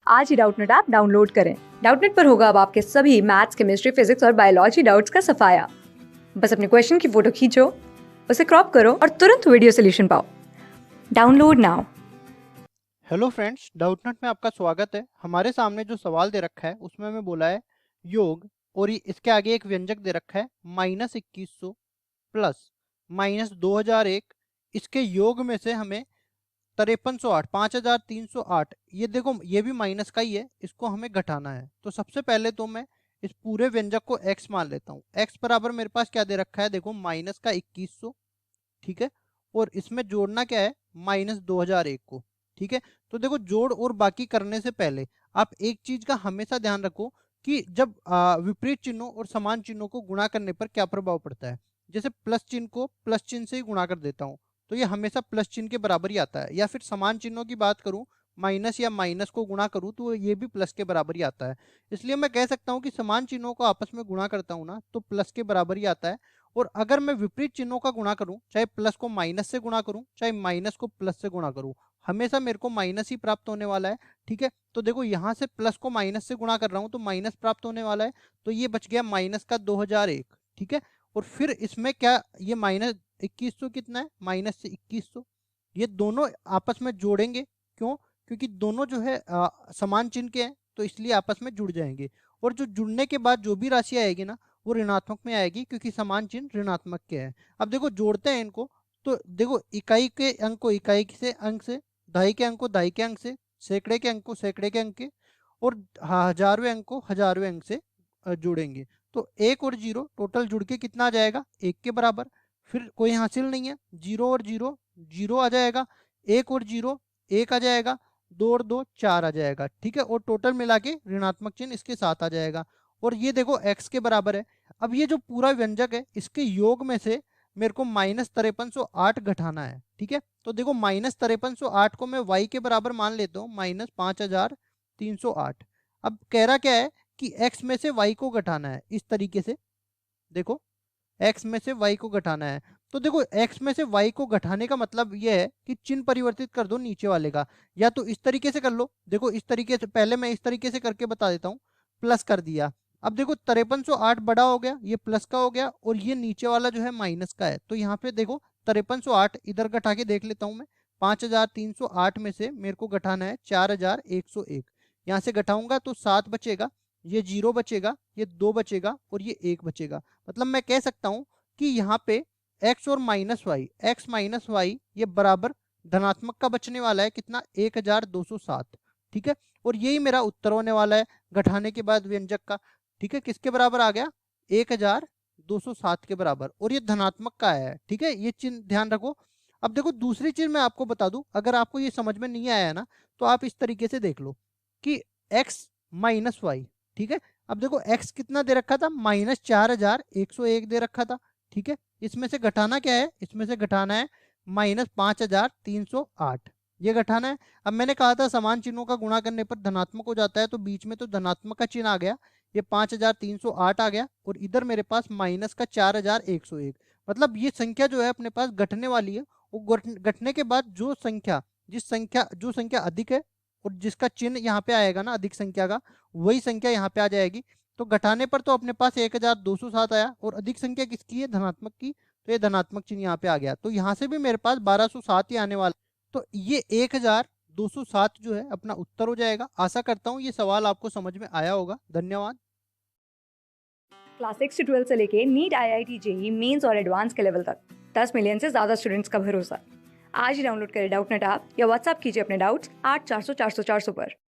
आज ही Doubtnut app download करें। Doubtnut पर होगा अब आपके सभी मैथ्स, केमिस्ट्री, फिजिक्स और बायोलॉजी डाउट्स का सफाया। बस अपने क्वेश्चन की फोटो खींचो, उसे क्रॉप करो और तुरंत वीडियो सोल्यूशन पाओ। Download now. Hello friends, Doubtnut में आपका स्वागत है। हमारे सामने जो सवाल दे रखा है उसमें हमें बोला है योग, और इसके आगे एक व्यंजक दे रखा है -2100 प्लस -2001। इसके योग में से हमें 5308 5308, ये देखो ये भी माइनस का ही है, इसको हमें घटाना है। तो सबसे पहले तो मैं इस पूरे व्यंजक को x मान लेता हूँ। x बराबर मेरे पास क्या दे रखा है, देखो माइनस का 2100, ठीक है। और इसमें जोड़ना क्या है, -2001 को, ठीक है। तो देखो जोड़ और बाकी करने से पहले आप एक चीज का हमेशा ध्यान रखो कि जब विपरीत चिन्हों और समान चिन्हों को गुणा करने पर क्या प्रभाव पड़ता है। जैसे प्लस चिन्ह को प्लस चिन्ह से ही गुणा कर देता हूँ तो ये हमेशा प्लस चिन्ह के बराबर ही आता है, या फिर समान चिन्हों की बात करूं, माइनस या माइनस को गुणा करूं तो ये भी प्लस के बराबर ही आता है। इसलिए मैं कह सकता हूं कि समान चिन्हों को आपस में गुणा करता हूं ना तो प्लस के बराबर ही आता है। और अगर मैं विपरीत चिन्हों का गुणा करूं, चाहे प्लस को माइनस से गुणा करूं चाहे माइनस को प्लस से गुणा करूं, हमेशा मेरे को माइनस ही प्राप्त होने वाला है, ठीक है। तो देखो यहाँ से प्लस को माइनस से गुणा कर रहा हूं तो माइनस प्राप्त होने वाला है। तो ये बच गया माइनस का 2001, ठीक है। और फिर इसमें क्या, ये -2100 कितना है, माइनस से 2100, ये दोनों आपस में जोड़ेंगे। क्यों? क्योंकि दोनों जो है समान चिन्ह के हैं, तो इसलिए आपस में जुड़ जाएंगे। और जो जुड़ने के बाद जो भी राशि आएगी ना वो ऋणात्मक में आएगी, क्योंकि समान चिन्ह ऋणात्मक के हैं। अब देखो जोड़ते हैं इनको, तो देखो इकाई के अंक को इकाई से अंक से, दहाई के अंक को दहाई के अंक से, सैकड़े के अंक को सैकड़े के अंक के, और हजारवें अंक को हजारवें अंक से जोड़ेंगे। तो 1 और 0 टोटल जुड़ के कितना आ जाएगा, 1 के बराबर। फिर कोई हासिल नहीं है, 0 और 0 0 आ जाएगा, 1 और 0 1 आ जाएगा, 2 और 2 4 आ जाएगा, ठीक है। और टोटल मिला के ऋणात्मक चिन्ह इसके साथ आ जाएगा। और ये देखो x के बराबर है। अब ये जो पूरा व्यंजक है इसके योग में से मेरे को -5308 घटाना है, ठीक है। तो देखो -5308 को मैं y के बराबर मान लेता हूँ, -5308। अब कह रहा क्या है कि x में से y को घटाना है, इस तरीके से देखो x में से y को घटाना है। तो देखो x में से y को घटाने का मतलब ये है कि चिन्ह परिवर्तित कर दो नीचे वाले का, या तो इस तरीके से कर लो। देखो इस तरीके से, पहले मैं इस तरीके से करके बता देता हूँ। प्लस कर दिया, अब देखो 5308 बड़ा हो गया, ये प्लस का हो गया, और ये नीचे वाला जो है माइनस का है। तो यहाँ पे देखो 5308 इधर घटा के देख लेता हूँ मैं। 5308 में से मेरे को घटाना है 4101। यहाँ से घटाऊंगा तो 7 बचेगा, ये 0 बचेगा, ये 2 बचेगा, और ये 1 बचेगा। मतलब मैं कह सकता हूं कि यहाँ पे x और -y ये बराबर धनात्मक का बचने वाला है, कितना, 1207, ठीक है। और यही मेरा उत्तर होने वाला है घटाने के बाद व्यंजक का, ठीक है। किसके बराबर आ गया, 1207 के बराबर, और ये धनात्मक का है, ठीक है। ये चिन्ह ध्यान रखो। अब देखो दूसरी चीज मैं आपको बता दूं, अगर आपको ये समझ में नहीं आया ना तो आप इस तरीके से देख लो कि x -y, ठीक है। अब देखो x कितना दे रखा था, -4101 दे रखा था, ठीक है। इसमें से घटाना क्या है, इसमें से घटाना है -5308, ये घटाना है। अब मैंने कहा था समान चिन्हों का गुणा करने पर धनात्मक हो जाता है, तो बीच में तो धनात्मक का चिन्ह आ गया, ये 5308 आ गया, और इधर मेरे पास माइनस का 4101। मतलब ये संख्या जो है अपने पास घटने वाली है। वो घटने के बाद जो संख्या अधिक है और जिसका चिन्ह यहाँ पे आएगा ना अधिक संख्या का, वही संख्या यहाँ पे आ जाएगी। तो घटाने पर तो अपने पास 1207 आया, और अधिक संख्या किसकी है, धनात्मक की, तो ये धनात्मक चिन्ह यहाँ पे आ गया। तो यहाँ से भी मेरे पास 1207 ही आने वाला। तो ये 1207 जो है अपना उत्तर हो जाएगा। आशा करता हूँ ये सवाल आपको समझ में आया होगा। धन्यवाद। क्लास 6 से 12 से लेके नीट, IIT, JEE मेंस और एडवांस के लेवल तक 10 मिलियन से ज्यादा स्टूडेंट्स का भरोसा। आज ही डाउनलोड करें डाउटनेट ऐप या व्हाट्सएप कीजिए अपने डाउट्स 8400 400 400 पर।